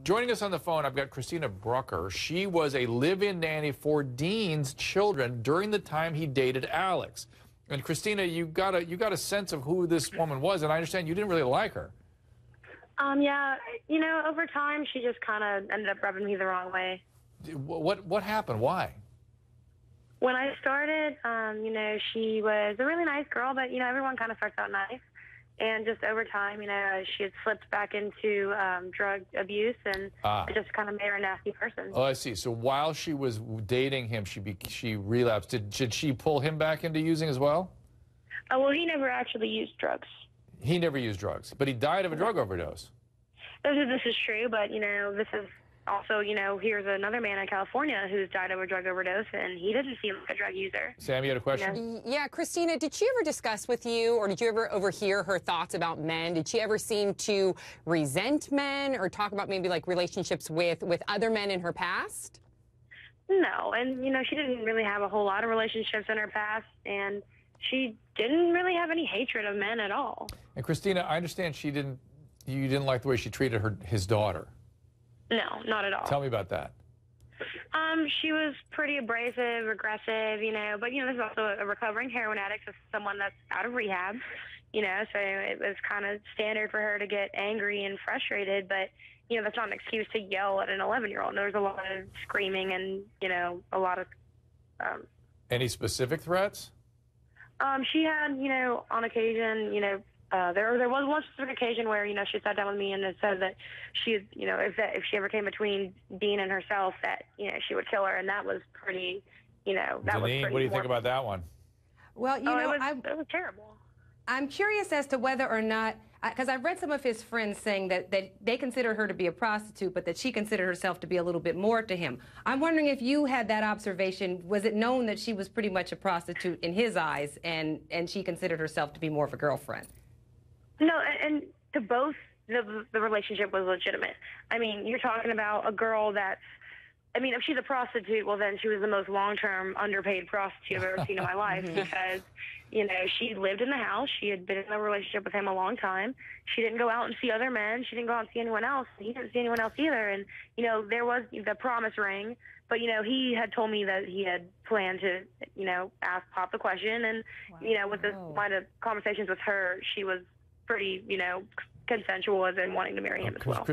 Joining us on the phone, I've got Christina Brucker. She was a live-in nanny for Dean's children during the time he dated Alex. And Christina, you got a sense of who this woman was, and I understand you didn't really like her. Yeah, over time, she just kind of ended up rubbing me the wrong way. What happened? Why? When I started, she was a really nice girl, but, everyone kind of starts out nice. And just over time, she had slipped back into drug abuse, and it just kind of made her a nasty person. Oh, I see. So while she was dating him, she relapsed. Did she pull him back into using as well? Oh, well, he never actually used drugs. He never used drugs, but he died of a drug overdose. This is true, but, this is also, here's another man in California who's died of a drug overdose, and he didn't seem like a drug user. Sam, you had a question? Yeah, Christina, did she ever discuss with you, or did you ever overhear her thoughts about men? Did she ever seem to resent men or talk about maybe like relationships with other men in her past? No, and, she didn't really have a whole lot of relationships in her past, and she didn't really have any hatred of men at all. And Christina, I understand you didn't like the way she treated his daughter. No, not at all. Tell me about that. She was pretty abrasive, aggressive, but, this is also a recovering heroin addict, so someone that's out of rehab, so it was kind of standard for her to get angry and frustrated, but, that's not an excuse to yell at an 11-year-old. There was a lot of screaming and, a lot of... Any specific threats? She had, on occasion, there was one specific occasion where, she sat down with me and it said that she, if she ever came between Dean and herself, that, she would kill her, and that was pretty, that was pretty... What do you think about that one? Well, it was terrible. I'm curious as to whether or not, because I've read some of his friends saying that they consider her to be a prostitute, but that she considered herself to be a little bit more to him. I'm wondering if you had that observation. Was it known that she was pretty much a prostitute in his eyes, and she considered herself to be more of a girlfriend? No, and to both, the relationship was legitimate. I mean, you're talking about a girl that's, if she's a prostitute, well, then she was the most long-term underpaid prostitute I've ever seen in my life because, she lived in the house. She had been in a relationship with him a long time. She didn't go out and see other men. She didn't go out and see anyone else. He didn't see anyone else either. And, there was the promise ring, but, he had told me that he had planned to, ask Pop the question. And, with the line of conversations with her, she was pretty, consensual as in wanting to marry him as well.